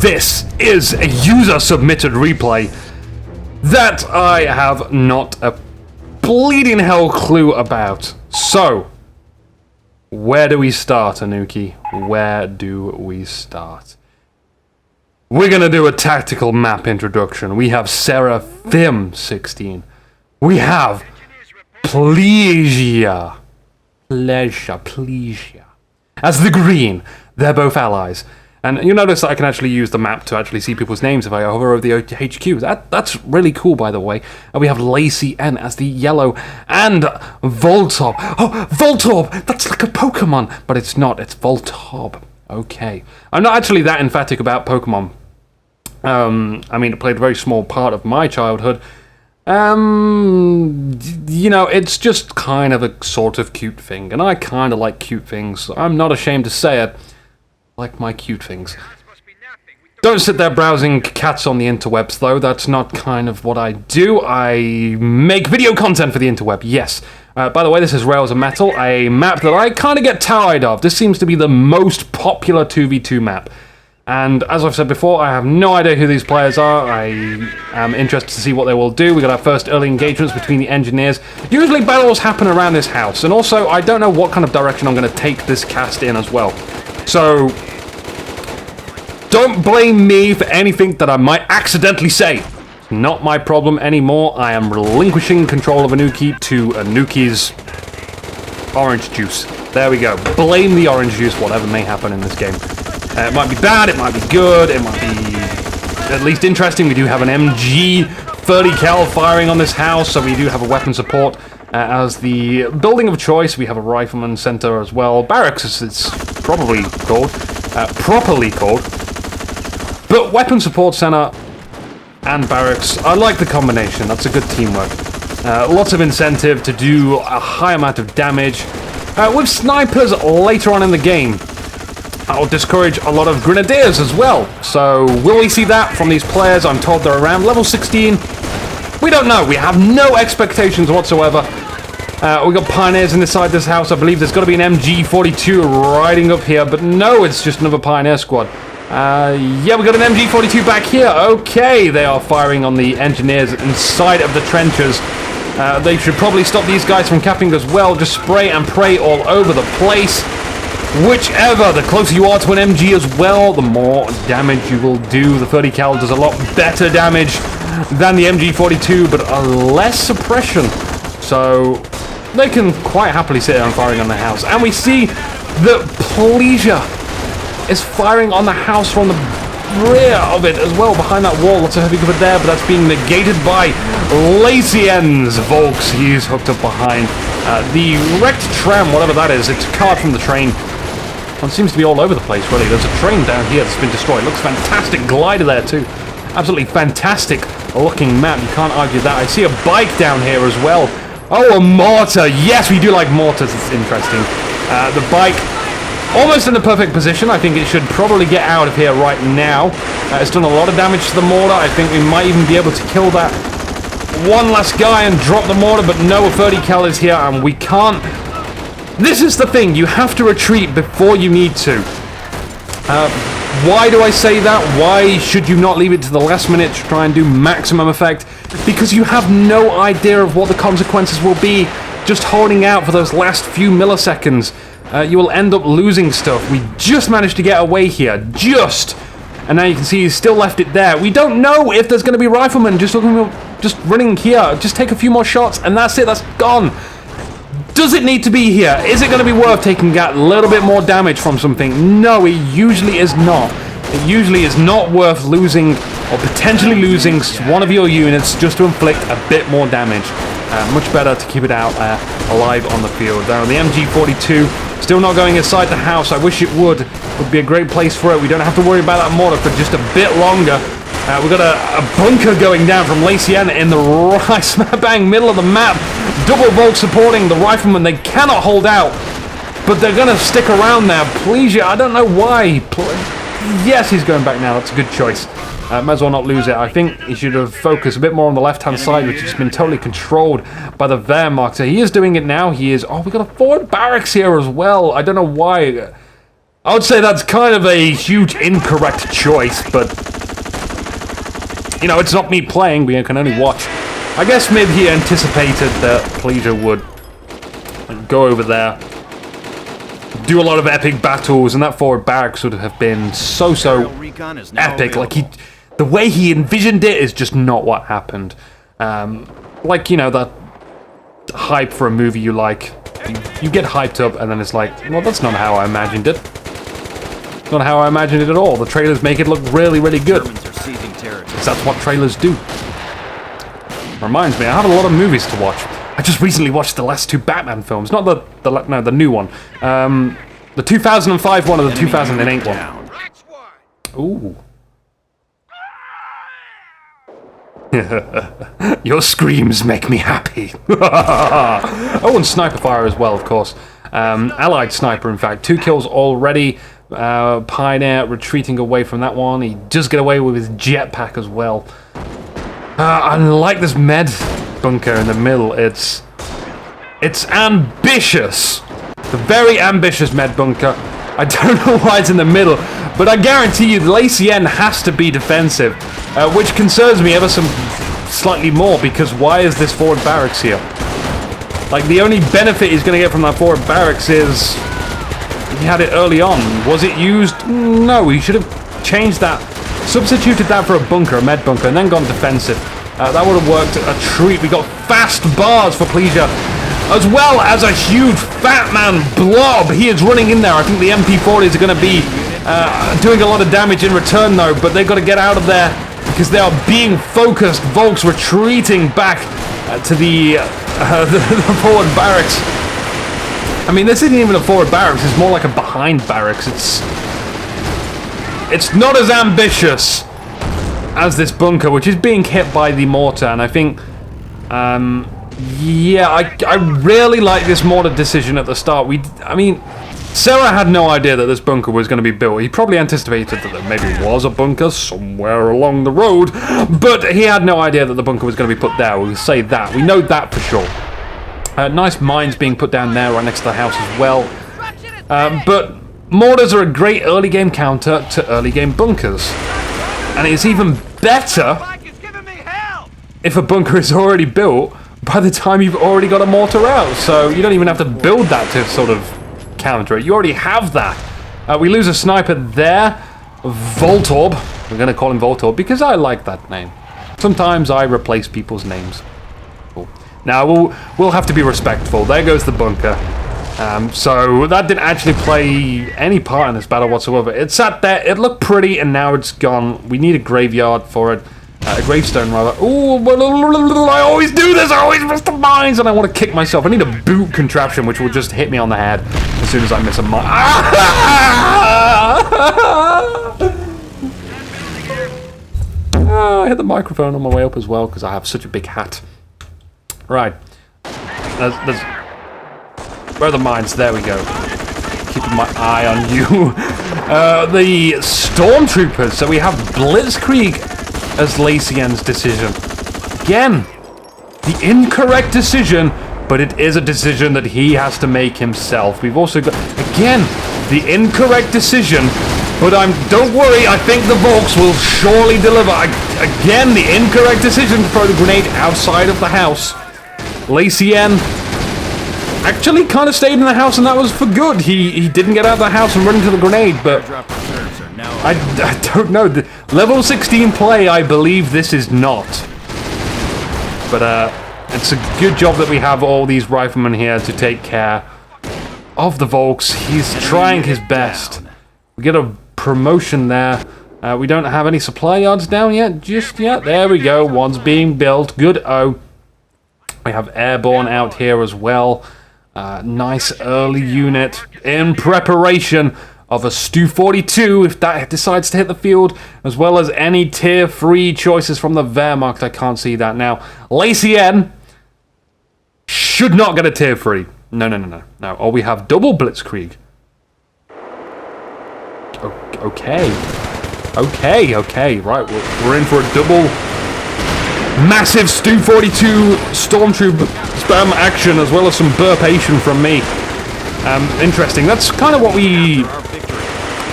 this is a user-submitted replay that I have not a bleeding hell clue about. So, where do we start, Inuki? Where do we start? We're gonna do a tactical map introduction. We have Seraphim 16. We have Plesia. As the green. They're both allies. And you notice that I can actually use the map to actually see people's names if I hover over the HQs. That's really cool, by the way. And we have Lacy N as the yellow, and Voltorb. Oh, Voltorb! That's like a Pokemon, but it's not. It's Voltorb. Okay. I'm not actually that emphatic about Pokemon. I mean, it played a very small part of my childhood. You know, it's just kind of a sort of cute thing, and I kind of like cute things. I'm not ashamed to say it. Like my cute things. Don't sit there browsing cats on the interwebs, though. That's not kind of what I do. I make video content for the interweb, yes. By the way, this is Rails of Metal, a map that I kind of get tired of. This seems to be the most popular 2v2 map. And as I've said before, I have no idea who these players are. I am interested to see what they will do. We got our first early engagements between the engineers. Usually battles happen around this house. And also, I don't know what kind of direction I'm going to take this cast in as well. So, don't blame me for anything that I might accidentally say. It's not my problem anymore. I am relinquishing control of Inuki to Inuki's orange juice. There we go. Blame the orange juice, whatever may happen in this game. It might be bad, it might be good, it might be at least interesting. We do have an MG 30 cal firing on this house, so we do have a weapon support as the building of choice. We have a rifleman center as well. Barracks is it's probably called, properly called. But weapon support center and barracks, I like the combination. That's a good teamwork. Lots of incentive to do a high amount of damage. With snipers later on in the game, I'll discourage a lot of grenadiers as well. So, will we see that from these players? I'm told they're around level 16. We don't know. We have no expectations whatsoever. We got pioneers inside this house. I believe there's got to be an MG42 riding up here, but no, it's just another pioneer squad. Yeah, we got an MG42 back here. Okay, they are firing on the engineers inside of the trenches. They should probably stop these guys from capping as well. Just spray and pray all over the place. Whichever, the closer you are to an MG as well, the more damage you will do. The 30 cal does a lot better damage than the MG42, but a less suppression. So they can quite happily sit there and firing on the house. And we see that Plesia is firing on the house from the rear of it as well, behind that wall. Lots of heavy cover there, but that's being negated by Lacien's Volks. He's hooked up behind the wrecked tram, whatever that is. It's a card from the train. It seems to be all over the place, really. There's a train down here that's been destroyed. Looks fantastic. Glider there, too. Absolutely fantastic looking map. You can't argue that. I see a bike down here as well. Oh, a mortar. Yes, we do like mortars. It's interesting. The bike, almost in the perfect position. I think it should probably get out of here right now. It's done a lot of damage to the mortar. I think we might even be able to kill that one last guy and drop the mortar, but no, a 30 cal is here, and we can't. This is the thing, you have to retreat before you need to. Why do I say that? Why should you not leave it to the last minute to try and do maximum effect? Because you have no idea of what the consequences will be just holding out for those last few milliseconds. You will end up losing stuff. We just managed to get away here, just. And now you can see he's still left it there. We don't know if there's going to be riflemen just running here. Just take a few more shots, and that's it. That's gone. Does it need to be here? Is it going to be worth taking a little bit more damage from something? No, it usually is not. It usually is not worth losing or potentially losing one of your units just to inflict a bit more damage. Much better to keep it out alive on the field. Now, the MG42 still not going inside the house. I wish it would. Would be a great place for it. We don't have to worry about that mortar for just a bit longer. We've got a bunker going down from Lacienne in the right smack bang middle of the map. Double Volk supporting the riflemen. They cannot hold out, but they're going to stick around there. Please, I don't know why. Yes, he's going back now. That's a good choice. Might as well not lose it. I think he should have focused a bit more on the left-hand side, which has been totally controlled by the Wehrmacht. So he is doing it now. He is... Oh, we got a forward barracks here as well. I don't know why. I would say that's kind of a huge incorrect choice, but you know, it's not me playing, we can only watch. I guess maybe he anticipated that Pleasure would go over there, do a lot of epic battles, and that forward barracks would have been so epic. Like the way he envisioned it is just not what happened. Like, you know, that hype for a movie you like. You get hyped up and then it's like, well, that's not how I imagined it. Not how I imagined it at all. The trailers make it look really, really good. Because that's what trailers do. Reminds me, I have a lot of movies to watch. I just recently watched the last 2 Batman films. Not the new one. The 2005 one or the 2008 one. Ooh. Your screams make me happy. Oh, and sniper fire as well, of course. Allied sniper, in fact. 2 kills already. Pioneer retreating away from that one. He does get away with his jetpack as well. I like this med bunker in the middle. It's ambitious. The very ambitious med bunker. I don't know why it's in the middle, but I guarantee you the Lacien has to be defensive, which concerns me ever so slightly more, because why is this forward barracks here? Like, the only benefit he's going to get from that forward barracks is he had it early on. Was it used? No, he should have changed that, substituted that for a bunker, a med bunker, and then gone defensive. That would have worked a treat. We got fast bars for Pleasure, as well as a huge fat man blob. He is running in there. I think the MP40s are going to be doing a lot of damage in return, though, but they've got to get out of there because they are being focused. Volks retreating back to the forward barracks. I mean, this isn't even a forward barracks. It's more like a behind barracks. It's not as ambitious as this bunker, which is being hit by the mortar, and I think, yeah, I really like this mortar decision at the start. I mean, Sarah had no idea that this bunker was going to be built. He probably anticipated that there maybe was a bunker somewhere along the road, but he had no idea that the bunker was going to be put there. We'll say that. We know that for sure. Nice mines being put down there right next to the house as well. But mortars are a great early game counter to early game bunkers. And it's even better if a bunker is already built by the time you've already got a mortar out. So you don't even have to build that to sort of counter it. You already have that. We lose a sniper there. Voltorb. We're going to call him Voltorb because I like that name. Sometimes I replace people's names. Cool. Now we'll have to be respectful. There goes the bunker. So that didn't actually play any part in this battle whatsoever. It sat there, it looked pretty, and now it's gone. We need a graveyard for it. A gravestone, rather. Ooh, I always do this! I always miss the mines, and I want to kick myself. I need a boot contraption, which will just hit me on the head as soon as I miss a mine. I hit the microphone on my way up as well, because I have such a big hat. Right. Where are the mines? There we go. Keeping my eye on you. The Stormtroopers. So we have Blitzkrieg as Lacien's decision. Again, the incorrect decision, but it is a decision that he has to make himself. We've also got, again, the incorrect decision, but don't worry, I think the Volks will surely deliver. Again, the incorrect decision to throw the grenade outside of the house. Lacien actually kind of stayed in the house, and that was for good. He didn't get out of the house and run into the grenade, but I don't know. The level 16 play, I believe this is not. But it's a good job that we have all these riflemen here to take care of the Volks. He's trying his best. We get a promotion there. We don't have any supply yards down yet, just yet. There we go. One's being built. Good. We have airborne out here as well. Nice early unit in preparation of a Stu-42 if that decides to hit the field, as well as any tier 3 choices from the Wehrmacht. I can't see that now. Lacien should not get a tier 3. No. Or we have double Blitzkrieg. Okay. Right, we're in for a double massive Stu-42 Stormtrooper spam action, as well as some burpation from me. Interesting. That's kind of what we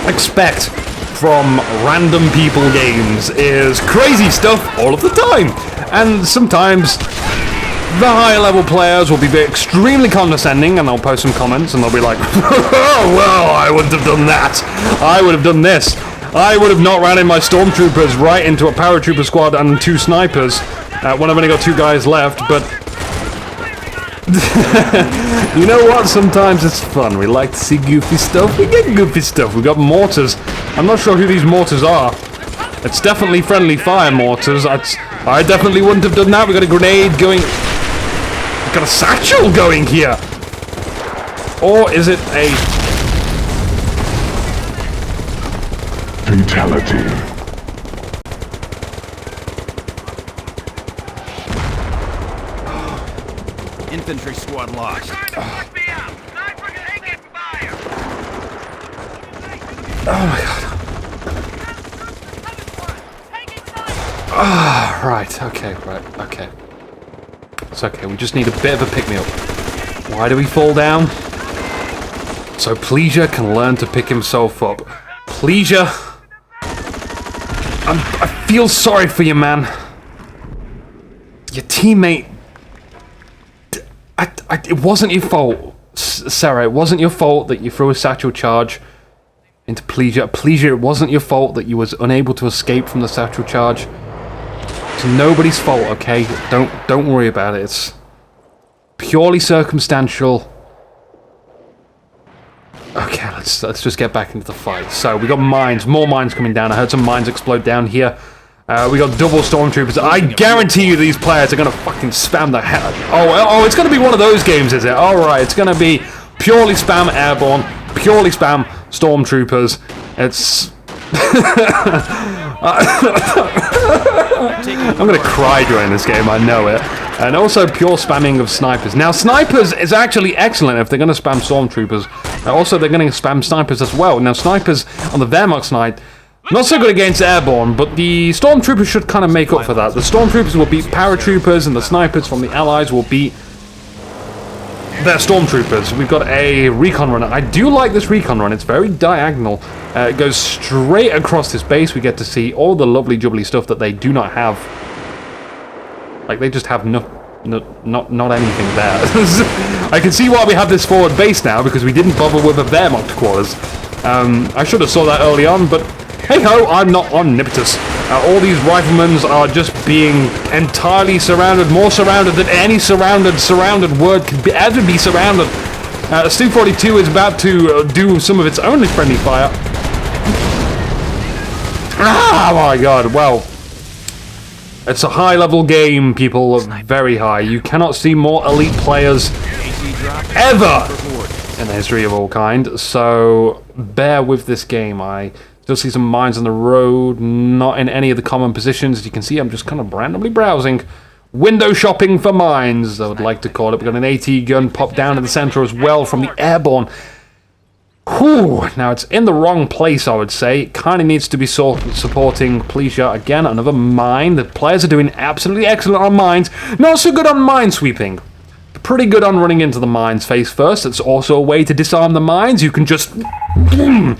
expect from random people games is crazy stuff all of the time. And sometimes the higher level players will be extremely condescending and they'll post some comments and they'll be like, oh, well, I wouldn't have done that. I would have done this. I would have not ran in my stormtroopers right into a paratrooper squad and 2 snipers when I've only got 2 guys left, but you know what? Sometimes it's fun. We like to see goofy stuff. We get goofy stuff. We got mortars. I'm not sure who these mortars are. It's definitely friendly fire mortars. I definitely wouldn't have done that. We got a grenade going. We got a satchel going here. Or is it a fatality? Infantry squad lost. Oh my god. Ah, right, okay. It's okay, we just need a bit of a pick-me-up. Why do we fall down? So Pleasure can learn to pick himself up. Pleasure, I feel sorry for you, man. Your teammate... it wasn't your fault, Sarah. It wasn't your fault that you threw a satchel charge into Pleasure. Pleasure, it wasn't your fault that you was unable to escape from the satchel charge. It's nobody's fault, okay? Don't worry about it. It's purely circumstantial. Okay, let's just get back into the fight. So we got mines, more mines coming down. I heard some mines explode down here. We got double stormtroopers. I guarantee you these players are gonna fucking spam the hell. Oh, it's gonna be one of those games, is it? All right, it's gonna be purely spam airborne, purely spam stormtroopers. It's. I'm gonna cry during this game. I know it. And also pure spamming of snipers. Now, snipers is actually excellent if they're gonna spam stormtroopers. Also, they're gonna spam snipers as well. Now, snipers on the Wehrmacht side. Not so good against airborne, but the stormtroopers should kind of make up for that. The stormtroopers will beat paratroopers, and the snipers from the allies will beat their stormtroopers. We've got a recon runner. I do like this recon run. It's very diagonal. It goes straight across this base. We get to see all the lovely jubbly stuff that they do not have. Like, they just have not anything there. I can see why we have this forward base now, because we didn't bother with a Wehrmacht quarters. I should have saw that early on, but hey-ho, I'm not omnipotent. All these riflemen are just being entirely surrounded, more surrounded than any surrounded word could ever be surrounded. Stu-42 is about to do some of its own friendly fire. Ah, my god, well. It's a high-level game, people, very high. You cannot see more elite players ever in the history of all kind, so bear with this game. I still see some mines on the road, not in any of the common positions. As you can see, I'm just kind of randomly browsing. Window shopping for mines, I would like to call it. We've got an AT gun popped down in the center as well from the airborne. Whew, now it's in the wrong place, I would say. It kind of needs to be supporting Pleasure. Again, another mine. The players are doing absolutely excellent on mines. Not so good on minesweeping. Pretty good on running into the mines face first. It's also a way to disarm the mines. You can just boom,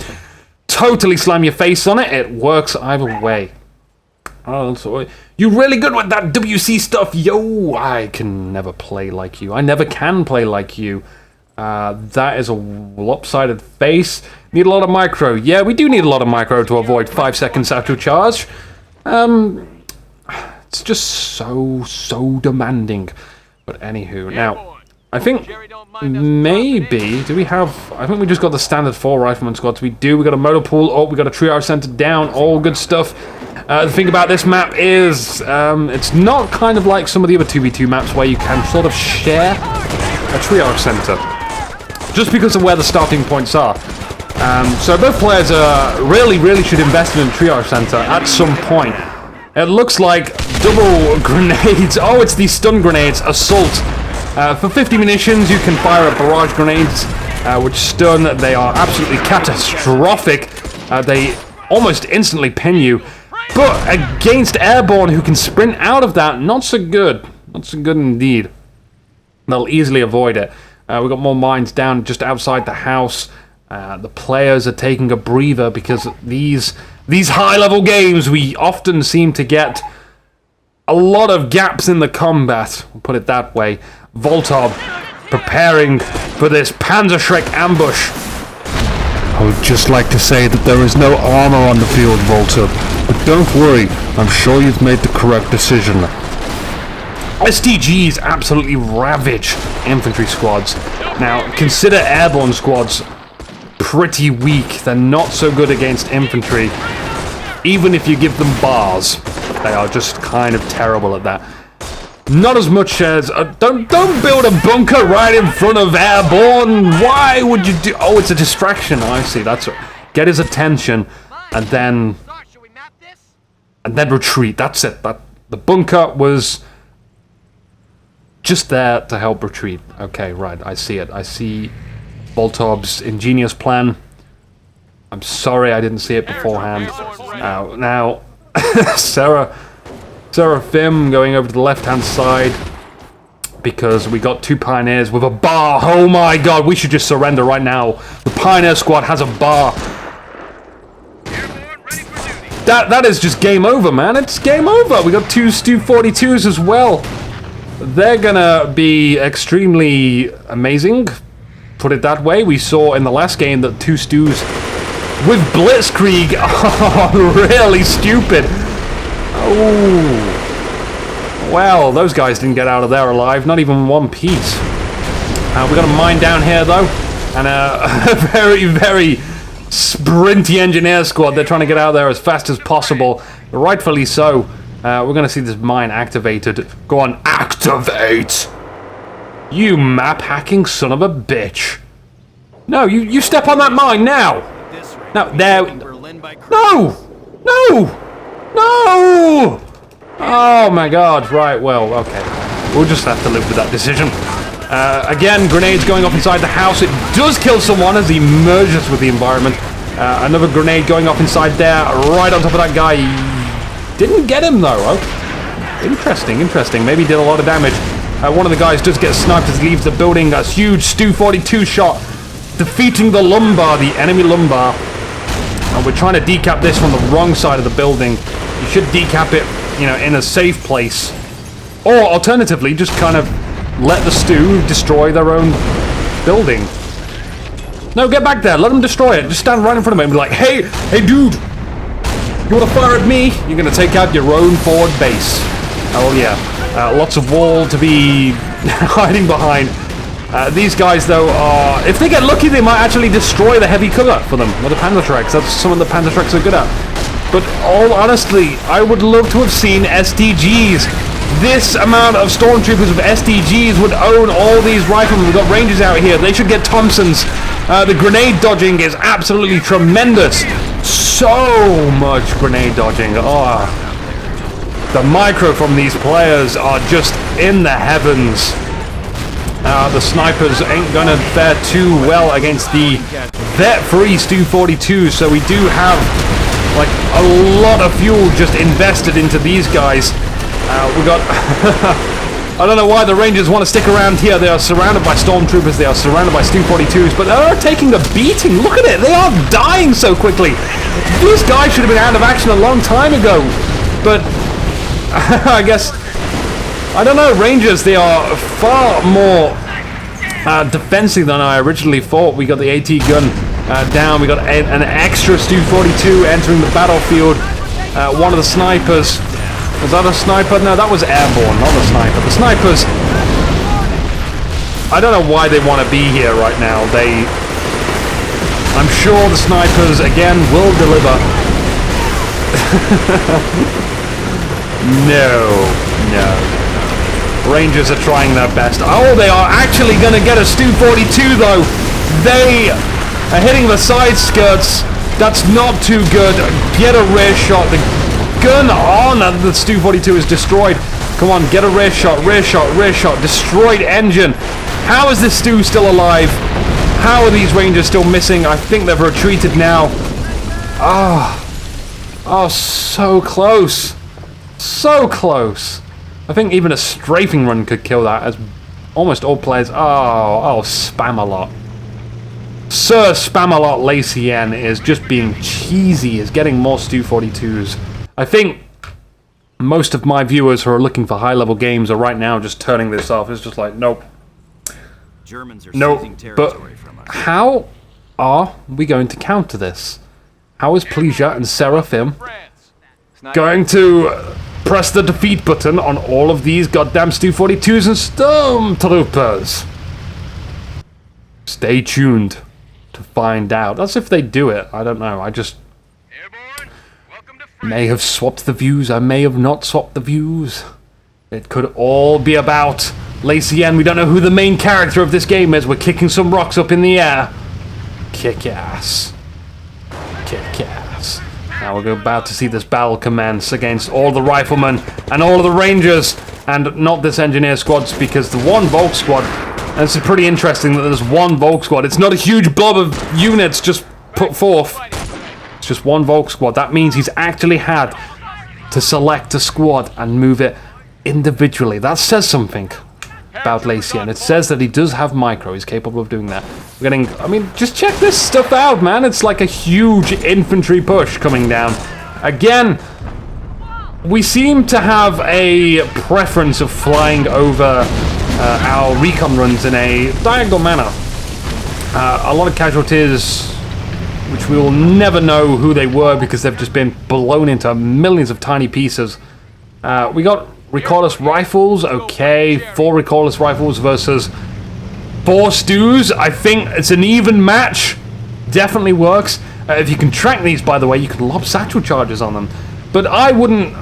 totally slam your face on it. It works either way. Oh, so you're really good with that WC stuff. Yo, I can never play like you. I never can play like you. That is a lopsided face. Need a lot of micro. Yeah, we do need a lot of micro to avoid 5-second satchel charge. It's just so demanding. But anywho, now, I think maybe, do we have, I think we just got the standard 4 rifleman squads. We do, we got a motor pool, oh, we got a triage center down, all good stuff. The thing about this map is, it's not kind of like some of the other 2v2 maps where you can sort of share a triage center. Just because of where the starting points are. So both players really should invest in a triage center at some point. It looks like double grenades. Oh, it's these stun grenades. Assault. For 50 munitions, you can fire a barrage grenades, which stun. They are absolutely catastrophic. They almost instantly pin you. But against airborne who can sprint out of that, not so good. Not so good indeed. They'll easily avoid it. We've got more mines down just outside the house. The players are taking a breather because these high-level games, we often seem to get a lot of gaps in the combat, we'll put it that way. Voltob preparing for this Panzerschreck ambush. I would just like to say that there is no armor on the field, Voltob. But don't worry, I'm sure you've made the correct decision. STGs absolutely ravage infantry squads. Now, consider airborne squads pretty weak. They're not so good against infantry. Even if you give them bars, they are just kind of terrible at that. Not as much as... don't build a bunker right in front of airborne. Why would you do... Oh, it's a distraction. I see. That's it. Get his attention and then retreat. That's it. The bunker was just there to help retreat. Okay, right. I see it. I see Voltob's ingenious plan. I'm sorry I didn't see it beforehand. Now, Seraphim going over to the left-hand side because we got two Pioneers with a bar. Oh my god, we should just surrender right now. The Pioneer squad has a bar. That is just game over, man. It's game over. We got two Stu-42s as well. They're gonna be extremely amazing. Put it that way. We saw in the last game that two Stus with Blitzkrieg are really stupid. Oh. Well, those guys didn't get out of there alive. Not even one piece. We got a mine down here, though. And a very, very sprinty engineer squad. They're trying to get out of there as fast as possible. Rightfully so. We're going to see this mine activated. Go on, activate! You map hacking son of a bitch. No, you step on that mine now! No, there... No! No! No! Oh my god, right, well, okay. We'll just have to live with that decision. Again, grenades going off inside the house. It does kill someone as he merges with the environment. Another grenade going off inside there, right on top of that guy. Didn't get him though. Oh, interesting, interesting. Maybe did a lot of damage. One of the guys does get sniped as he leaves the building. A huge Stu-42 shot, defeating the lumbar, the enemy lumbar. And we're trying to decap this from the wrong side of the building. You should decap it, you know, in a safe place. Or alternatively, just kind of let the Stu destroy their own building. No, get back there. Let them destroy it. Just stand right in front of it and be like, hey, dude. You want to fire at me? You're going to take out your own forward base. Oh, yeah. Lots of wall to be hiding behind. These guys, though, are... If they get lucky, they might actually destroy the heavy cover for them. Or the Panther-Shreks. That's something the Panther-Shreks are good at. But all honestly, I would love to have seen SDGs. This amount of stormtroopers with SDGs would own all these riflemen. We've got Rangers out here. They should get Thompsons. The grenade dodging is absolutely tremendous. So much grenade dodging. Oh, the micro from these players are just in the heavens. The snipers ain't gonna fare too well against the vet-free Stu-42, so we do have like a lot of fuel just invested into these guys. We got... I don't know why the Rangers want to stick around here. They are surrounded by stormtroopers. They are surrounded by Stu-42s, but they are taking a beating. Look at it. They are dying so quickly. These guys should have been out of action a long time ago. But I guess... I don't know. Rangers, they are far more defensive than I originally thought. We got the AT gun down. We got an extra Stu-42 entering the battlefield. One of the snipers... Was that a sniper? No, that was airborne, not a sniper. The snipers... I don't know why they want to be here right now. I'm sure the snipers, again, will deliver. No. Rangers are trying their best. Oh, they are actually going to get a Stu-42, though. They are hitting the side skirts. That's not too good. Get a rear shot. The gun on, and the Stu-42 is destroyed. Come on, get a rear shot. Destroyed engine. How is this Stu still alive? How are these Rangers still missing? I think they've retreated now. Oh, so close. So close. I think even a strafing run could kill that, as almost all players... Oh, spam a lot. Sir Spam-A-Lot Lacien is just being cheesy, is getting more Stu-42s. I think most of my viewers who are looking for high-level games are right now just turning this off. It's just like, nope. Germans are Nope. seizing But territory from us. how are we going to counter this? How is Pleasure and Seraphim going to press the defeat button on all of these goddamn Stu-42s and Stormtroopers? Stay tuned to find out. That's if they do it. I don't know. I just may have swapped the views. I may have not swapped the views. It could all be about Lacien. We don't know who the main character of this game is. We're kicking some rocks up in the air. Kick ass. Kick ass. Now we're about to see this battle commence against all the riflemen and all of the rangers, and not this engineer squads, because the one Volk squad, and it's pretty interesting that there's one Volk squad. It's not a huge blob of units just put forth. It's just one Volk squad. That means he's actually had to select a squad and move it individually. That says something about Lacien. It says that he does have micro. He's capable of doing that. We're getting... I mean, just check this stuff out, man. It's like a huge infantry push coming down. Again, we seem to have a preference of flying over our recon runs in a diagonal manner. A lot of casualties, which we will never know who they were because they've just been blown into millions of tiny pieces. We got recoilless rifles, okay, 4 recoilless rifles versus 4 Stews. I think it's an even match. Definitely works. If you can track these, by the way, you can lob satchel charges on them. But I wouldn't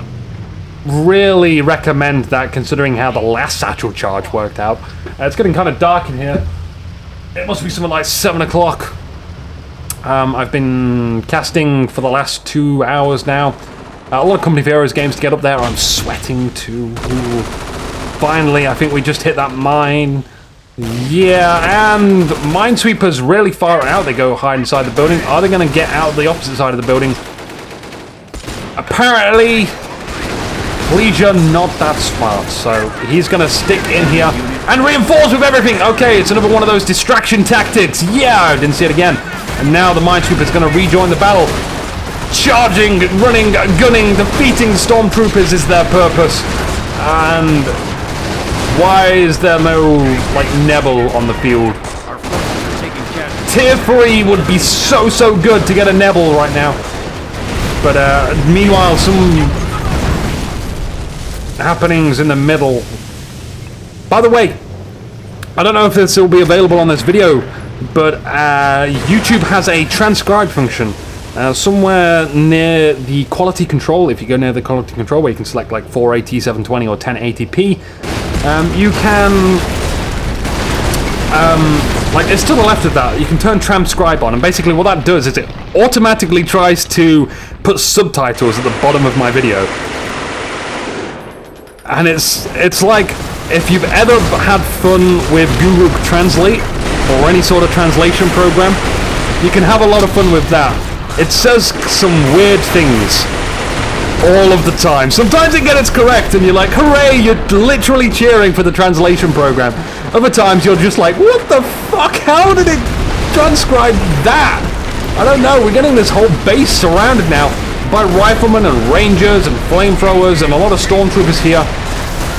really recommend that, considering how the last satchel charge worked out. It's getting kind of dark in here. It must be something like 7 o'clock. I've been casting for the last 2 hours now. A lot of Company of Heroes games to get up there. I'm sweating too. Ooh. Finally, I think we just hit that mine. Yeah, and minesweepers really far out. They go hide inside the building. Are they going to get out the opposite side of the building? Apparently, Leisure not that smart, so he's going to stick in here and reinforce with everything. Okay, it's another one of those distraction tactics. Yeah, I didn't see it again. And now the minesweeper's going to rejoin the battle. Charging, running, gunning, defeating stormtroopers is their purpose. And why is there no, like, Nebel on the field? Tier 3 would be so good to get a Nebel right now. But meanwhile, some happenings in the middle. By the way, I don't know if this will be available on this video, but YouTube has a transcribe function. Somewhere near the quality control, if you go near the quality control where you can select like 480, 720 or 1080p, you can, like it's to the left of that, you can turn transcribe on, and basically what that does is it automatically tries to put subtitles at the bottom of my video. And it's like, if you've ever had fun with Google Translate or any sort of translation program, you can have a lot of fun with that. It says some weird things all of the time. Sometimes it gets correct and you're like, hooray, you're literally cheering for the translation program. Other times you're just like, what the fuck? How did it transcribe that? I don't know. We're getting this whole base surrounded now by riflemen and rangers and flamethrowers and a lot of stormtroopers here.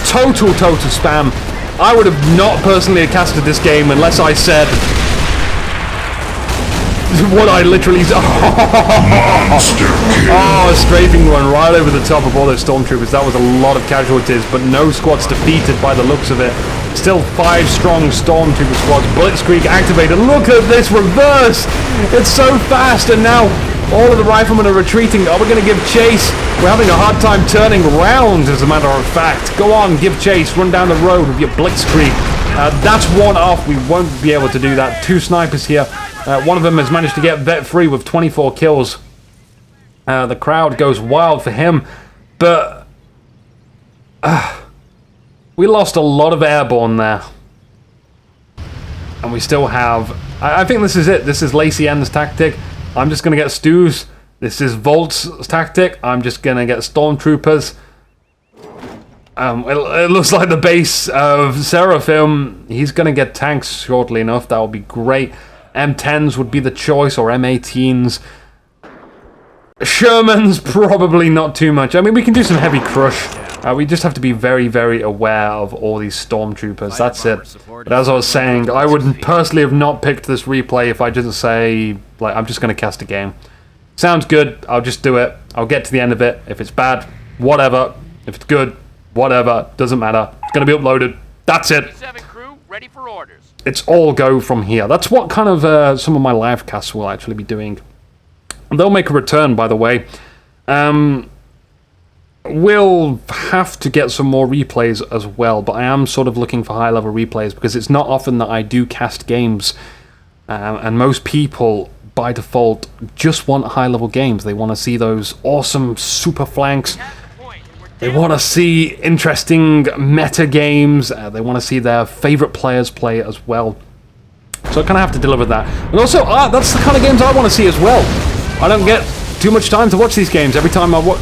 Total spam. I would have not personally casted this game unless I said what I literally... Oh, a strafing one right over the top of all those stormtroopers. That was a lot of casualties, but no squads defeated by the looks of it. Still 5 strong stormtrooper squads. Blitzkrieg activated. Look at this reverse! It's so fast, and now all of the riflemen are retreating. Are we going to give chase? We're having a hard time turning around, as a matter of fact. Go on, give chase. Run down the road with your Blitzkrieg. That's one off. We won't be able to do that. 2 snipers here. One of them has managed to get vet free with 24 kills. The crowd goes wild for him. But we lost a lot of airborne there. And we still have... I think this is it. This is Lacien's tactic. I'm just going to get Stews. This is Volt's tactic. I'm just going to get Stormtroopers. It looks like the base of Seraphim. He's going to get tanks shortly enough. That will be great. M10s would be the choice, or M18s. Sherman's probably not too much. I mean, we can do some heavy crush. We just have to be very, very aware of all these stormtroopers. That's it. But as I was saying, I would personally have not picked this replay if I just say, like, I'm just going to cast a game. Sounds good, I'll just do it. I'll get to the end of it. If it's bad, whatever. If it's good, whatever. Doesn't matter. It's going to be uploaded. That's it. Crew, ready for orders. It's all go from here. That's what kind of some of my live casts will actually be doing. They'll make a return, by the way. We'll have to get some more replays as well, but I am sort of looking for high-level replays because it's not often that I do cast games, and most people, by default, just want high-level games. They want to see those awesome super flanks. They want to see interesting meta games. They want to see their favorite players play as well. So I kind of have to deliver that. And also, that's the kind of games I want to see as well. I don't get too much time to watch these games. Every time I watch...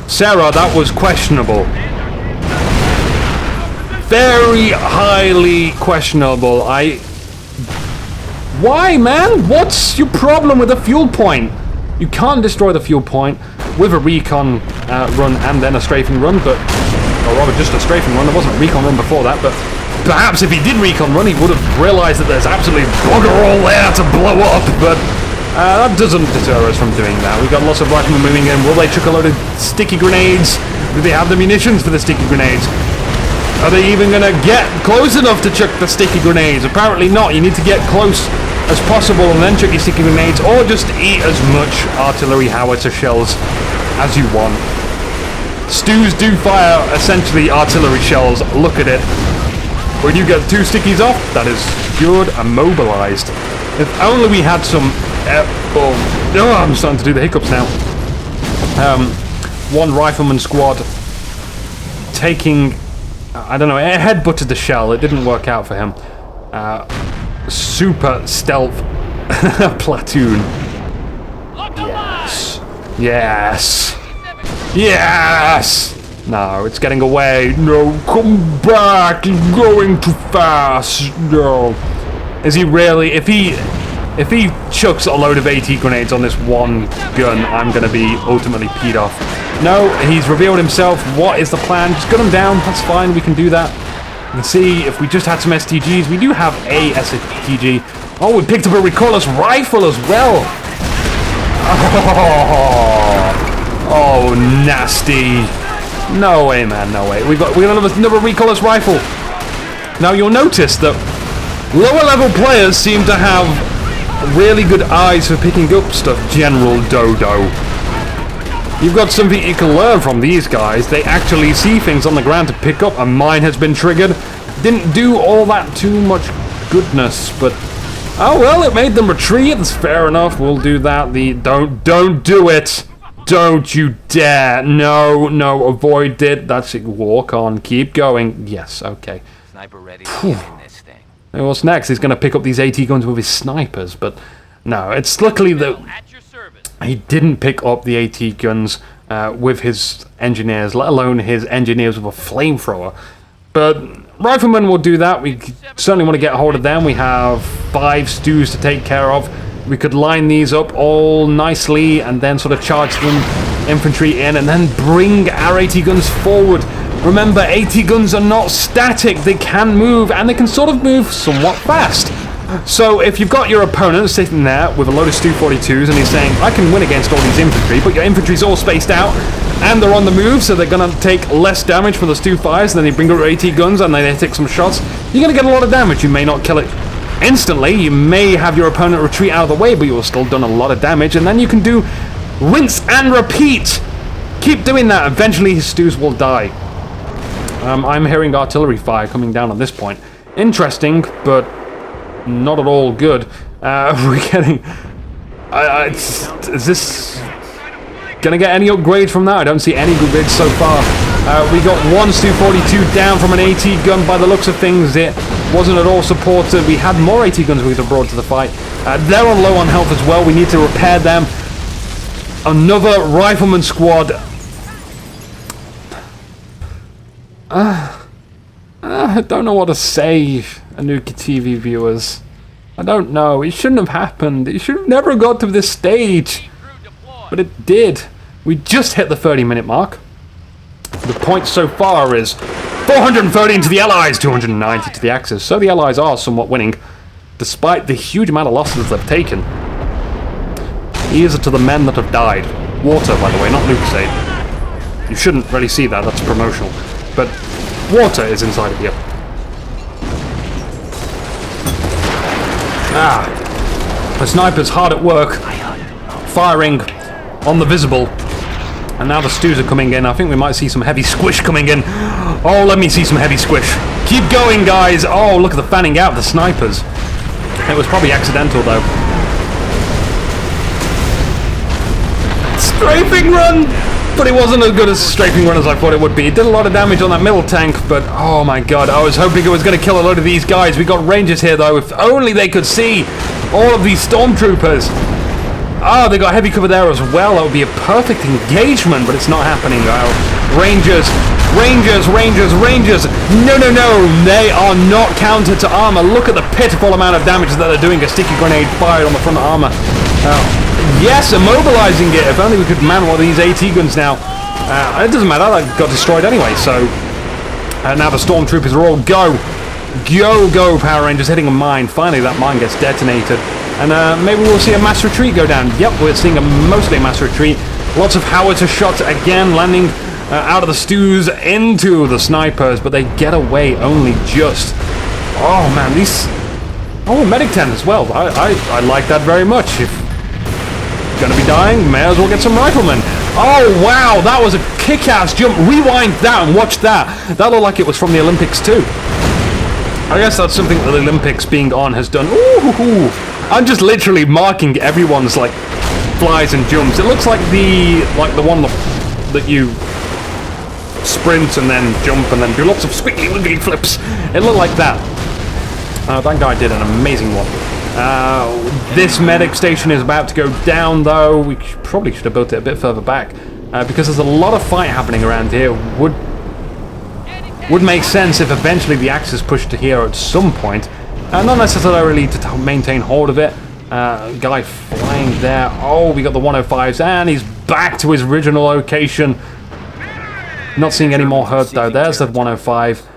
Sarah, that was questionable. Very highly questionable. Why, man? What's your problem with a fuel point? You can't destroy the fuel point with a recon run and then a strafing run, but... Or rather, just a strafing run. There wasn't a recon run before that, but... Perhaps if he did recon run, he would have realised that there's absolutely bugger all there to blow up, but... that doesn't deter us from doing that. We've got lots of riflemen moving in. Will they chuck a load of sticky grenades? Do they have the munitions for the sticky grenades? Are they even going to get close enough to chuck the sticky grenades? Apparently not. You need to get close as possible and then chuck your sticky grenades, or just eat as much artillery howitzer shells as you want. Stews do fire essentially artillery shells. Look at it. When you get 2 stickies off, that is good and mobilized. If only we had some... oh, I'm starting to do the hiccups now. One rifleman squad taking... I don't know, it headbutted the shell. It didn't work out for him. Super stealth platoon. Yes. Yes. Yes! No, it's getting away. No, come back. He's going too fast. No. Is he really... If he chucks a load of AT grenades on this one gun, I'm going to be ultimately peed off. No, he's revealed himself. What is the plan? Just gun him down. That's fine. We can do that. You can see if we just had some STGs. We do have a STG. Oh, we picked up a recoilless rifle as well. Oh, nasty. No way, man. No way. We got another recoilless rifle. Now you'll notice that lower level players seem to have really good eyes for picking up stuff. General Dodo. You've got something you can learn from these guys. They actually see things on the ground to pick up, and mine has been triggered. Didn't do all that too much goodness, but oh well, it made them retreat. That's fair enough. We'll do that. Don't do it. Don't you dare. No, avoid it. That's it. Walk on. Keep going. Yes, okay. Sniper ready to get in this thing. And what's next? He's going to pick up these AT guns with his snipers, but no, it's luckily that he didn't pick up the AT guns with his engineers, let alone his engineers with a flamethrower. But riflemen will do that. We certainly want to get a hold of them. We have 5 stews to take care of. We could line these up all nicely and then sort of charge them infantry in and then bring our AT guns forward. Remember, AT guns are not static. They can move, and they can sort of move somewhat fast. So if you've got your opponent sitting there with a load of Stu 42s and he's saying, I can win against all these infantry, but your infantry's all spaced out and they're on the move, so they're going to take less damage for the Stu 5s, then you bring up your AT guns and they take some shots, you're going to get a lot of damage. You may not kill it instantly, you may have your opponent retreat out of the way, but you'll still done a lot of damage, and then you can do rinse and repeat. Keep doing that. Eventually his Stews will die. I'm hearing artillery fire coming down on this point. Interesting, but not at all good. We're getting... is this gonna get any upgrades from that? I don't see any upgrades so far. We got one Stu 42 down from an AT gun. By the looks of things, it wasn't at all supported. We had more AT guns we could have brought to the fight. They're on low on health as well. We need to repair them. Another rifleman squad. I don't know what to say. Inuki TV viewers. I don't know. It shouldn't have happened. It should have never got to this stage. But it did. We just hit the 30-minute mark. The point so far is 413 to the Allies, 290 to the Axis. So the Allies are somewhat winning, despite the huge amount of losses they've taken. Ears are to the men that have died. Water, by the way, not Luke's aid. You shouldn't really see that, that's promotional. But water is inside of here. The sniper's hard at work, firing on the visible. And now the stews are coming in. I think we might see some heavy squish coming in. Oh, let me see some heavy squish. Keep going, guys. Oh, look at the fanning out of the snipers. It was probably accidental, though. Strafing run! But it wasn't as good a strafing run as I thought it would be. It did a lot of damage on that middle tank, but oh my god, I was hoping it was going to kill a load of these guys. We got Rangers here, though. If only they could see all of these stormtroopers. Oh, they got heavy cover there as well. That would be a perfect engagement, but it's not happening. Rangers, Rangers, Rangers, Rangers. No, no, no. They are not countered to armor. Look at the pitiful amount of damage that they're doing. A sticky grenade fired on the front armor. Yes, immobilizing it. If only we could man one of these AT guns now. It doesn't matter. That got destroyed anyway, so... now the stormtroopers are all go. Go, go, Power Rangers. Hitting a mine. Finally, that mine gets detonated. And maybe we'll see a mass retreat go down. Yep, we're seeing mostly a mass retreat. Lots of howitzer shots again, landing out of the stews into the snipers, but they get away only just. Oh man, these... Oh, medic 10 as well. I like that very much. If gonna be dying, may as well get some riflemen. Oh wow, that was a kick-ass jump. Rewind that and watch that. That looked like it was from the Olympics too. I guess that's something that the Olympics being on has done. Ooh, I'm just literally marking everyone's like flies and jumps. It looks like the one that you sprint and then jump and then do lots of squiggly wiggly flips. It looked like that. That guy did an amazing one. This medic station is about to go down, though. We probably should have built it a bit further back because there's a lot of fight happening around here. Would make sense if eventually the Axis pushed to here at some point. Not necessarily to maintain hold of it. Guy flying there. Oh, we got the 105s, and he's back to his original location. Not seeing any more hurt, though. There's that 105.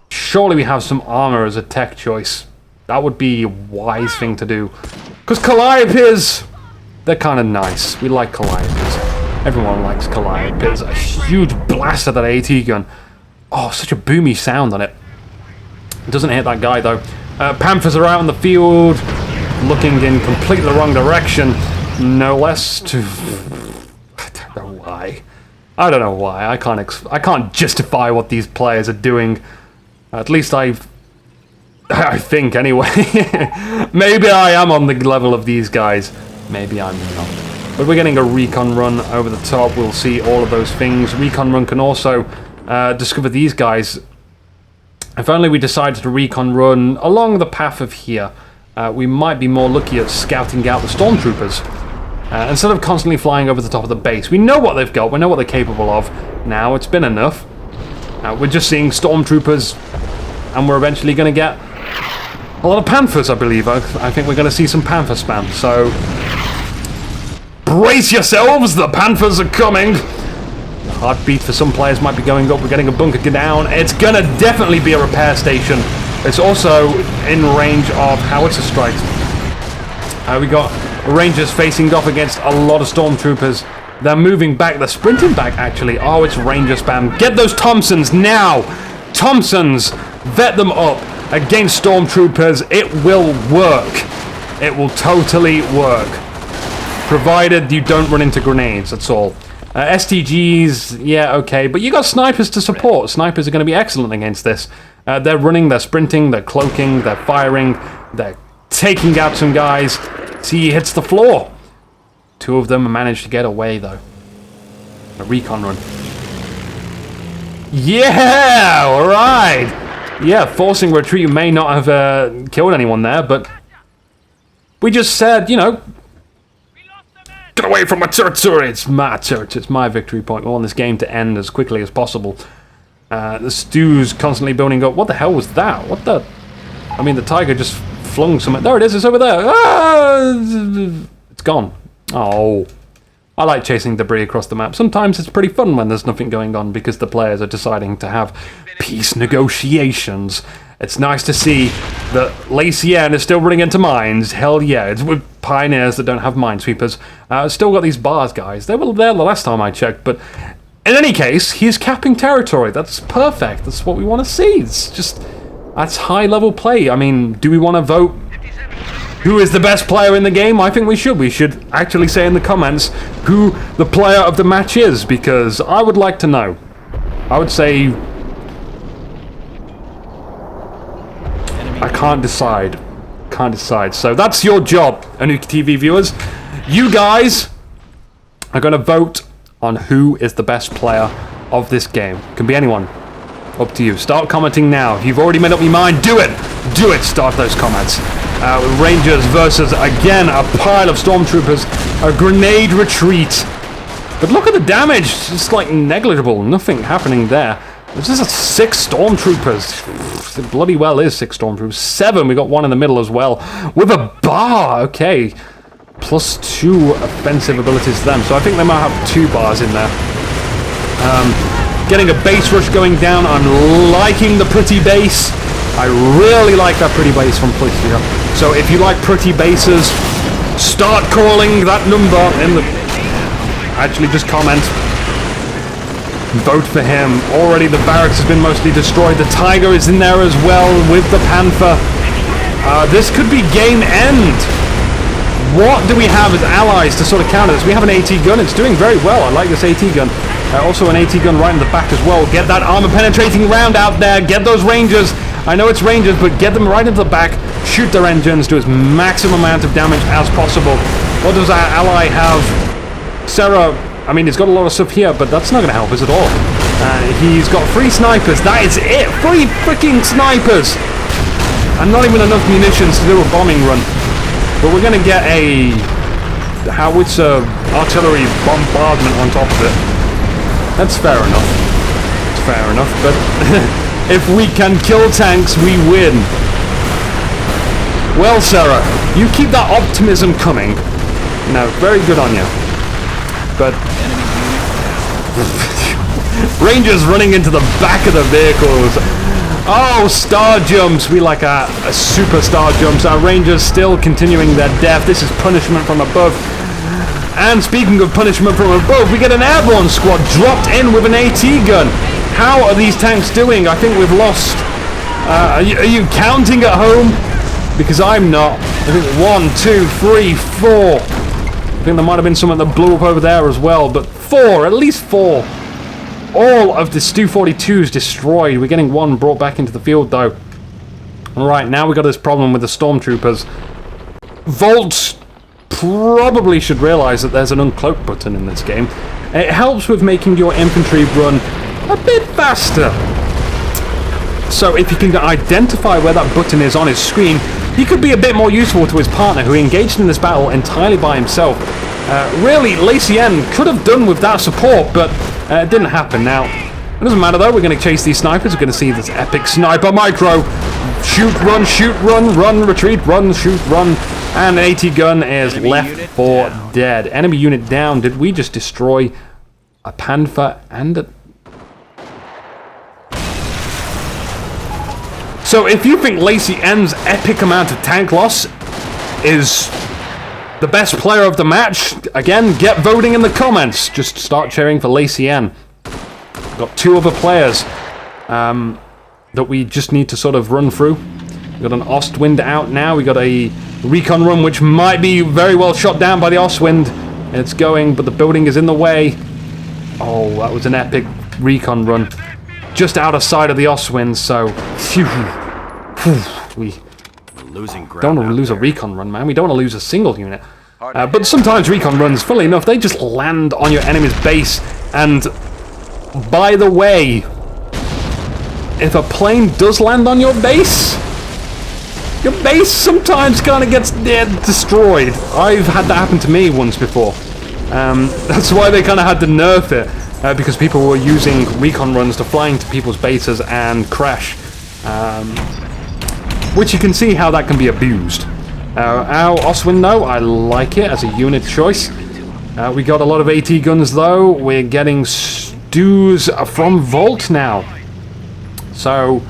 Surely we have some armor as a tech choice. That would be a wise thing to do. Because Calliope's, they're kind of nice. We like Calliope's. Everyone likes Calliope's. A huge blast of that AT gun. Oh, such a boomy sound on it. It doesn't hit that guy, though. Panthers are out in the field, looking in completely the wrong direction. No less to... I don't know why. I don't know why. I can't justify what these players are doing. At least I think, anyway. Maybe I am on the level of these guys. Maybe I'm not. But we're getting a recon run over the top. We'll see all of those things. Recon run can also discover these guys. If only we decided to recon run along the path of here, we might be more lucky at scouting out the stormtroopers. Instead of constantly flying over the top of the base. We know what they've got. We know what they're capable of. Now, it's been enough. We're just seeing stormtroopers, and we're eventually going to get a lot of Panthers, I believe. I think we're going to see some Panther spam, so... Brace yourselves! The Panthers are coming! The heartbeat for some players might be going up. We're getting a bunker down. It's going to definitely be a repair station. It's also in range of howitzer strikes. We got Rangers facing off against a lot of stormtroopers. They're moving back. They're sprinting back, actually. Oh, it's Ranger spam. Get those Thompsons now! Thompsons! Vet them up against stormtroopers. It will work. It will totally work. Provided you don't run into grenades, that's all. STGs, yeah, okay. But you got snipers to support. Snipers are going to be excellent against this. They're running, they're sprinting, they're cloaking, they're firing, they're taking out some guys. See, he hits the floor. Two of them managed to get away, though. A recon run. Yeah! Alright! Yeah, forcing retreat may not have killed anyone there, but... We just said, you know... Get away from my territory! It's my territory, it's my victory point. We want this game to end as quickly as possible. The Stew's constantly building up. What the hell was that? What the... I mean, the Tiger just flung something. There it is, it's over there. Ah! It's gone. Oh. I like chasing debris across the map. Sometimes it's pretty fun when there's nothing going on because the players are deciding to have peace negotiations. It's nice to see that Lacien is still running into mines. Hell yeah, it's with pioneers that don't have minesweepers. Still got these bars, guys. They were there the last time I checked, but in any case, he's capping territory. That's perfect. That's what we want to see. It's just, that's high-level play. I mean, do we want to vote who is the best player in the game? I think we should. We should actually say in the comments who the player of the match is, because I would like to know. I would say... I can't decide. Can't decide. So that's your job, Inuki TV viewers. You guys are going to vote on who is the best player of this game. Can be anyone. Up to you. Start commenting now. If you've already made up your mind, do it! Do it! Start those comments. Rangers versus, again, a pile of stormtroopers. A grenade retreat. But look at the damage. It's just like negligible. Nothing happening there. There's just 6 stormtroopers. It bloody well is 6 stormtroopers. 7. We got one in the middle as well. With a bar. Okay. +2 offensive abilities to them. So I think they might have 2 bars in there. Getting a base rush going down. I'm liking the pretty base. I really like that pretty base from Plixia. So if you like pretty bases, start calling that number in the... Actually, just comment. Vote for him. Already the barracks has been mostly destroyed. The Tiger is in there as well with the Panther. This could be game end. What do we have as allies to sort of counter this? We have an AT gun. It's doing very well. I like this AT gun. Also an AT gun right in the back as well. Get that armor-penetrating round out there. Get those Rangers. I know it's Rangers, but get them right into the back. Shoot their engines. Do as maximum amount of damage as possible. What does our ally have? Sarah, I mean, he's got a lot of stuff here, but that's not going to help us at all. He's got 3 snipers. That is it. 3 freaking snipers. And not even enough munitions to do a bombing run. But we're going to get a howitzer artillery bombardment on top of it. That's fair enough. It's fair enough, but if we can kill tanks, we win. Well, Sarah, you keep that optimism coming. No, very good on you. But Rangers running into the back of the vehicles. Oh, star jumps. We like our super star jumps. Our Rangers still continuing their death. This is punishment from above. And speaking of punishment from above, we get an airborne squad dropped in with an AT gun. How are these tanks doing? I think we've lost. Are you counting at home? Because I'm not. I think 1, 2, 3, 4. I think there might have been something that blew up over there as well. But 4, at least 4. All of the Stu-42s destroyed. We're getting 1 brought back into the field though. Alright, now we've got this problem with the stormtroopers. Volts probably should realize that there's an uncloak button in this game. It helps with making your infantry run a bit faster. So if you can identify where that button is on his screen, he could be a bit more useful to his partner who engaged in this battle entirely by himself. Really, Lacien could have done with that support, but it didn't happen. Now, it doesn't matter though, we're going to chase these snipers, we're going to see this epic sniper micro. Shoot, run, retreat, run, shoot, run. And an AT gun is left for dead. Enemy unit down. Did we just destroy a Panther and a... So if you think Lacien's epic amount of tank loss is the best player of the match, again, get voting in the comments. Just start cheering for Lacien. We've got 2 other players that we just need to sort of run through. We've got an Ostwind out now. We got a recon run, which might be very well shot down by the Ostwind. It's going, but the building is in the way. Oh, that was an epic recon run. Just out of sight of the Ostwind, so... Phew. We don't want to lose a recon run, man. We don't want to lose a single unit. But sometimes recon runs, funnily enough, they just land on your enemy's base. And, by the way, if a plane does land on your base sometimes kind of gets destroyed. I've had that happen to me once before. That's why they kind of had to nerf it. because people were using recon runs to fly into people's bases and crash. Which you can see how that can be abused. Our Oswin, though, I like it as a unit choice. We got a lot of AT guns, though. We're getting stews from Volt now. So,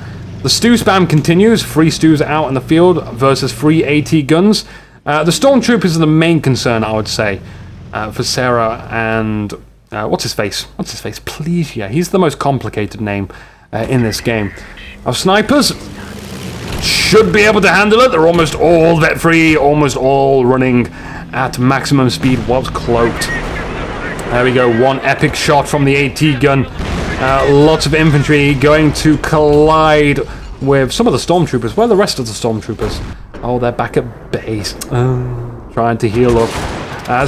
the stew spam continues. Free stews out in the field versus free AT guns. The Stormtroopers are the main concern, I would say, for Sarah and... what's his face? What's his face? Please, yeah. He's the most complicated name in this game. Our snipers should be able to handle it. They're almost all vet free, almost all running at maximum speed. Was cloaked. There we go. One epic shot from the AT gun. Lots of infantry going to collide with some of the stormtroopers. Where are the rest of the stormtroopers? Oh, they're back at base. Trying to heal up.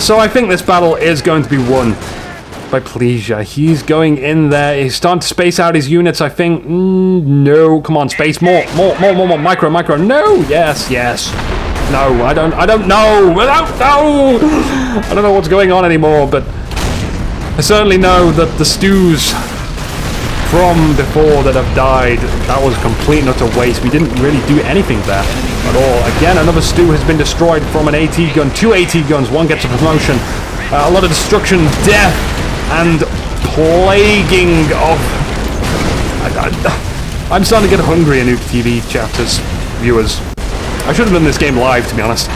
So I think this battle is going to be won by Plesia. He's going in there. He's starting to space out his units, I think. No, come on, space more. Micro. No, yes. No, I don't know. I don't know what's going on anymore, but I certainly know that the stews from before that have died, that was a complete and utter waste. We didn't really do anything there at all. Again, another stew has been destroyed from an AT gun. 2 AT guns, one gets a promotion. A lot of destruction, death, and plaguing of... I'm starting to get hungry, Inuki TV chapters, viewers. I should have done this game live, to be honest.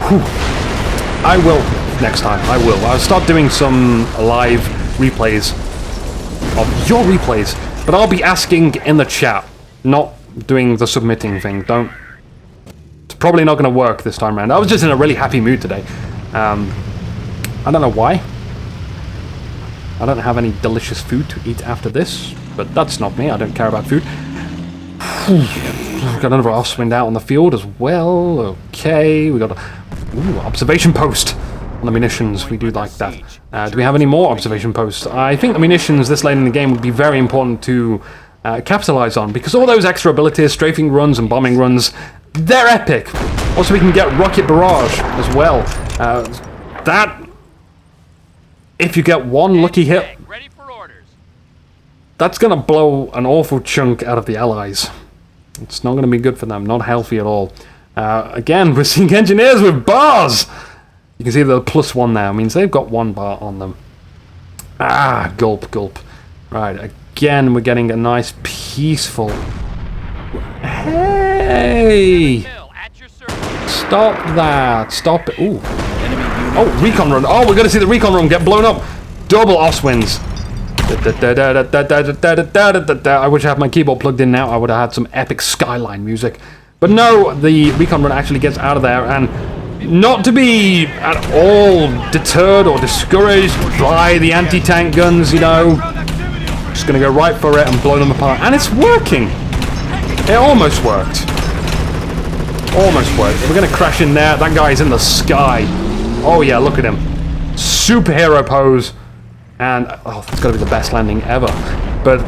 Whew. I will, next time, I will. I'll start doing some live replays of your replays, but I'll be asking in the chat, not doing the submitting thing. It's probably not going to work this time around. I was just in a really happy mood today. I don't know why. I don't have any delicious food to eat after this, but that's not me. I don't care about food. We've got another offswind out on the field as well. Okay, we got a observation post on the munitions. We do like that. Do we have any more observation posts? I think the munitions this late in the game would be very important to capitalize on, because all those extra abilities, strafing runs and bombing runs, they're epic. Also, we can get rocket barrage as well. That, if you get one lucky hit, Ready for orders. that's going to blow an awful chunk out of the allies. It's not going to be good for them, not healthy at all. Again, we're seeing engineers with bars! You can see the +1 now, means they've got 1 bar on them. Gulp. Right, again, we're getting a nice, peaceful... Hey! Stop that, stop it. Ooh. Oh, recon run. Oh, we're going to see the recon run get blown up. Double Oswins. I wish I had my keyboard plugged in now. I would have had some epic Skyline music. But no, the recon run actually gets out of there, and not to be at all deterred or discouraged by the anti-tank guns, you know. Just gonna go right for it and blow them apart. And it's working! It almost worked. We're gonna crash in there. That guy's in the sky. Oh yeah, look at him. Superhero pose. And, oh, that's gotta be the best landing ever. But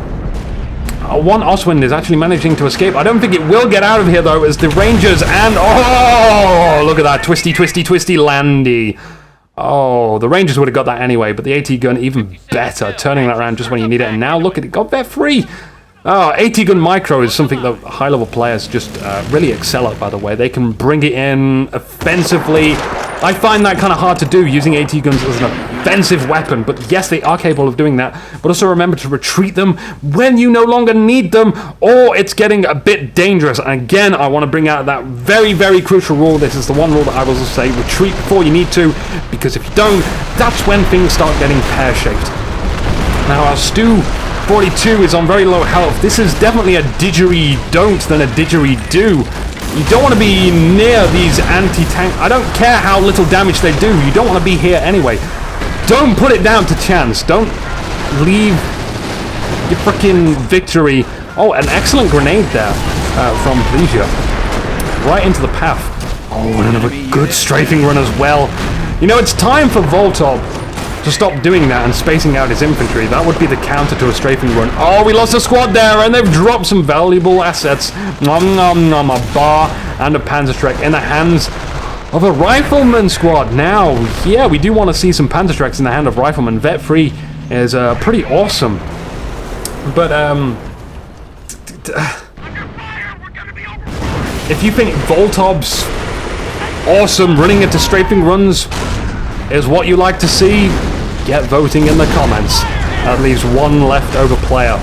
one Oswind is actually managing to escape. I don't think it will get out of here, though, as the Rangers and... Oh, look at that. Twisty, landy. Oh, the Rangers would have got that anyway, but the AT gun even better. Turning that around just when you need it. And now, look at it. Got that free. Oh, AT gun micro is something that high-level players just really excel at, by the way. They can bring it in offensively. I find that kind of hard to do, using AT guns as an offensive weapon, but yes, they are capable of doing that, but also remember to retreat them when you no longer need them, or it's getting a bit dangerous. And again, I want to bring out that very, very crucial rule. This is the one rule that I will say, retreat before you need to, because if you don't, that's when things start getting pear-shaped. Now, our Stu 42 is on very low health. This is definitely a didgeridoo than a didgeridoo. You don't want to be near these anti-tank... I don't care how little damage they do. You don't want to be here anyway. Don't put it down to chance. Don't leave your freaking victory... Oh, an excellent grenade there from Plesia. Right into the path. Oh, and another good strafing run as well. You know, it's time for Voltov to stop doing that and spacing out his infantry. That would be the counter to a strafing run. Oh, we lost a squad there, and they've dropped some valuable assets. A bar and a Panther Trek in the hands of a rifleman squad. Now, yeah, we do want to see some Panther Treks in the hand of riflemen. Vet free is pretty awesome. But if you think Voltob's awesome running into strafing runs is what you like to see, get voting in the comments. At least one leftover player.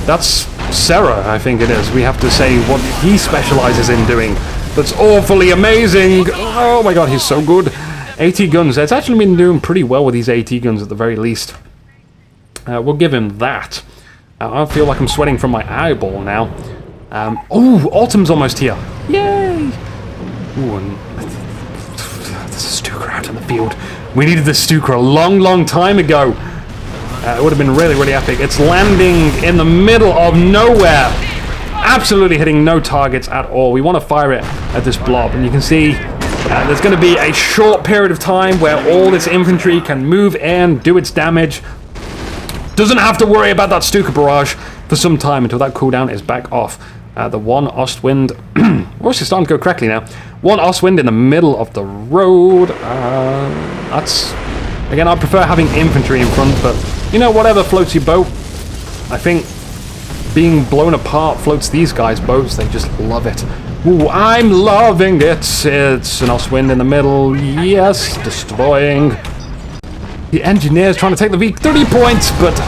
That's Sarah, I think it is. We have to say what he specializes in doing. That's awfully amazing. Oh my god, he's so good. AT guns. It's actually been doing pretty well with these AT guns at the very least. We'll give him that. I feel like I'm sweating from my eyeball now. Oh, autumn's almost here. Yay! Ooh, and there's a Stuka out in the field. We needed the Stuka a long, long time ago. It would have been really, really epic. It's landing in the middle of nowhere. Absolutely hitting no targets at all. We want to fire it at this blob, and you can see there's going to be a short period of time where all this infantry can move in, do its damage. Doesn't have to worry about that Stuka barrage for some time until that cooldown is back off. The one Ostwind... oh, she's starting to go correctly now. One Ostwind in the middle of the road. That's... Again, I prefer having infantry in front, but, you know, whatever floats your boat. I think being blown apart floats these guys' boats. They just love it. Ooh, I'm loving it. It's an Ostwind in the middle. Yes, destroying. The engineer's trying to take the V30 points, but...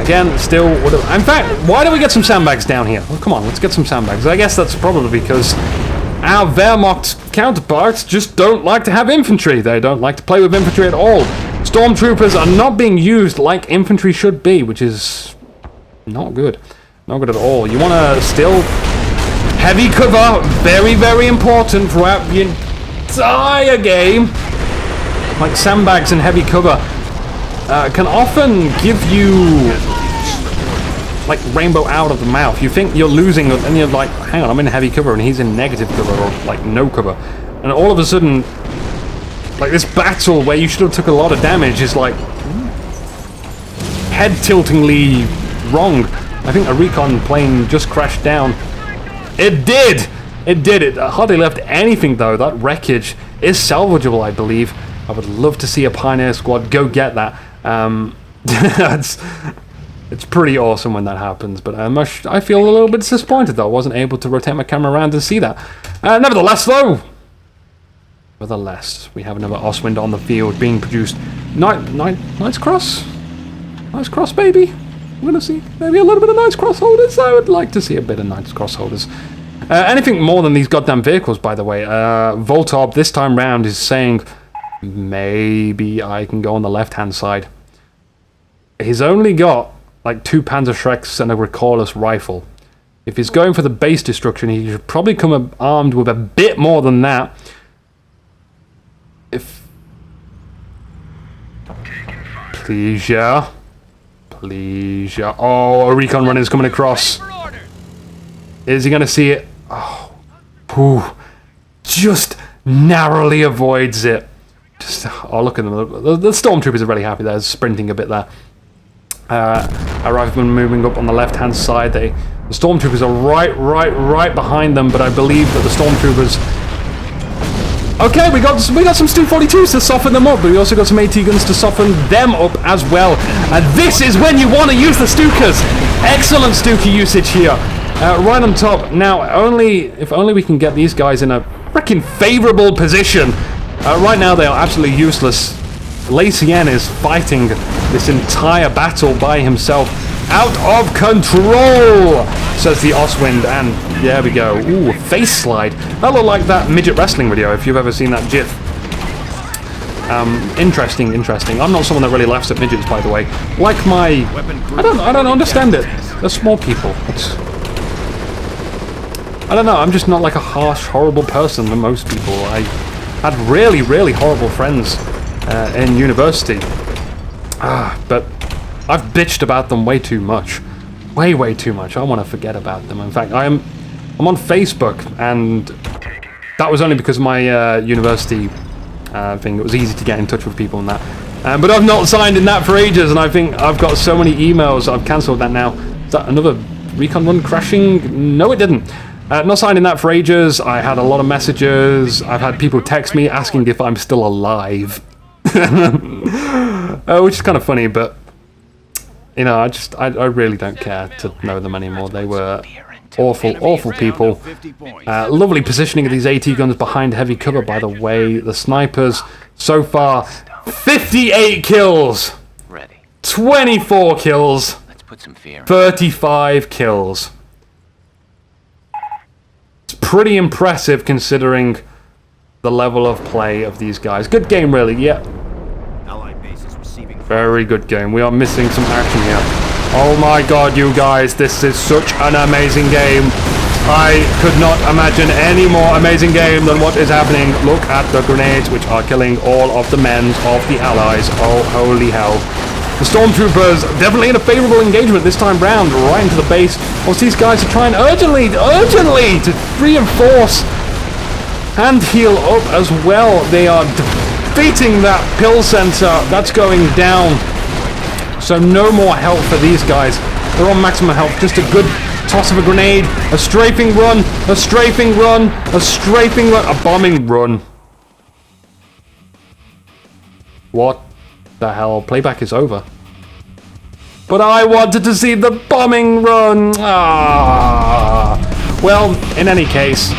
Again, still... In fact, why don't we get some sandbags down here? Well, come on, let's get some sandbags. I guess that's probably because our Wehrmacht counterparts just don't like to have infantry. They don't like to play with infantry at all. Stormtroopers are not being used like infantry should be, which is not good. Not good at all. You want to still... Heavy cover, very, very important throughout the entire game. Like sandbags and heavy cover can often give you like rainbow out of the mouth. You think you're losing, and you're like, hang on, I'm in heavy cover and he's in negative cover, or like no cover. And all of a sudden, like this battle where you should have took a lot of damage is like head-tiltingly wrong. I think a recon plane just crashed down. It did! It did. It hardly left anything though. That wreckage is salvageable, I believe. I would love to see a Pioneer squad go get that. It's pretty awesome when that happens, but I feel a little bit disappointed though. I wasn't able to rotate my camera around and see that. Nevertheless, we have another Ostwind on the field being produced. Knight's Cross? Knight's Cross, baby? We're gonna see maybe a little bit of Knight's Cross holders. I would like to see a bit of Knight's Cross holders. Anything more than these goddamn vehicles, by the way. Voltob this time round is saying maybe I can go on the left-hand side. He's only got like 2 Panther Shreks and a recoilless rifle. If he's going for the base destruction, he should probably come armed with a bit more than that. Please, yeah. Please, yeah. Oh, a recon runner is coming across. Is he going to see it? Oh, whew. Just narrowly avoids it. Just, oh, look at them. The stormtroopers are really happy. They're sprinting a bit there. Our riflemen moving up on the left-hand side. The stormtroopers are right behind them, but I believe that the stormtroopers... Okay, we got some Stu-42s to soften them up, but we also got some AT guns to soften them up as well. And this is when you want to use the Stukas. Excellent Stuka usage here. Right on top. Now, if only we can get these guys in a freaking favorable position. Right now, they are absolutely useless. Lacien is fighting this entire battle by himself. Out of control, says the Ostwind, and there we go. Ooh, face slide. That looked like that midget wrestling video, if you've ever seen that GIF. Interesting. I'm not someone that really laughs at midgets, by the way. Like my... I don't understand it. They're small people. I don't know, I'm just not like a harsh, horrible person than most people. I had really, really horrible friends in university. But I've bitched about them way too much. Way too much. I want to forget about them. In fact, I'm on Facebook, and that was only because of my university thing. It was easy to get in touch with people and that. But I've not signed in that for ages, and I think I've got so many emails. I've cancelled that now. Is that another recon run crashing? No, it didn't. Not signed in that for ages. I had a lot of messages. I've had people text me asking if I'm still alive. Which is kind of funny, but you know, I really don't care to know them anymore. They were awful people. Lovely positioning of these AT guns behind heavy cover, by the way. The snipers so far, 58 kills, Ready. 24 kills, Let's put some fear in. 35 kills. It's pretty impressive considering the level of play of these guys. Good game, really. Yeah. Allied bases receiving. Very good game. We are missing some action here. Oh my god, you guys, this is such an amazing game. I could not imagine any more amazing game than what is happening. Look at the grenades, which are killing all of the men of the Allies. Oh, holy hell. The Stormtroopers definitely in a favorable engagement this time round, right into the base. Whilst these guys are trying urgently to reinforce and heal up as well. They are defeating that pill center. That's going down. So no more help for these guys. They're on maximum health. Just a good toss of a grenade. A strafing run. A strafing run. A strafing run. A bombing run. What the hell? Playback is over. But I wanted to see the bombing run. Ah. Well, in any case,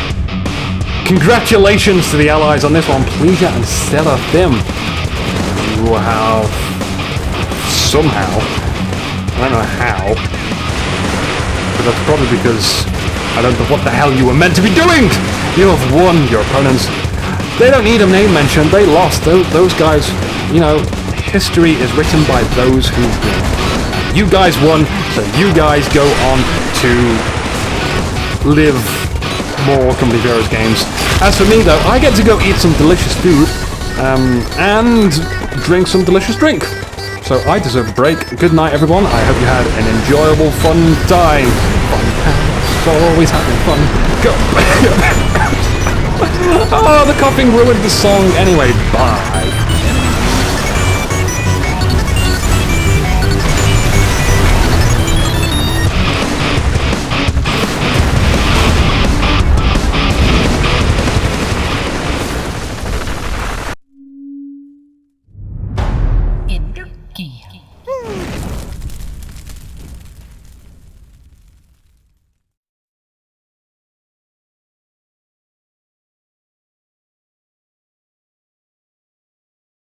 congratulations to the Allies on this one. Pleasure and Seraphim, who have somehow, I don't know how, but that's probably because I don't know what the hell you were meant to be doing. You have won your opponents. They don't need a name mention. They lost. Those guys, you know, history is written by those who win. You guys won, so you guys go on to live more Company of Heroes games. As for me, though, I get to go eat some delicious food and drink some delicious drink. So I deserve a break. Good night, everyone. I hope you had an enjoyable, fun time. Fun. Always having fun. Go. Oh, the coughing ruined the song. Anyway, bye.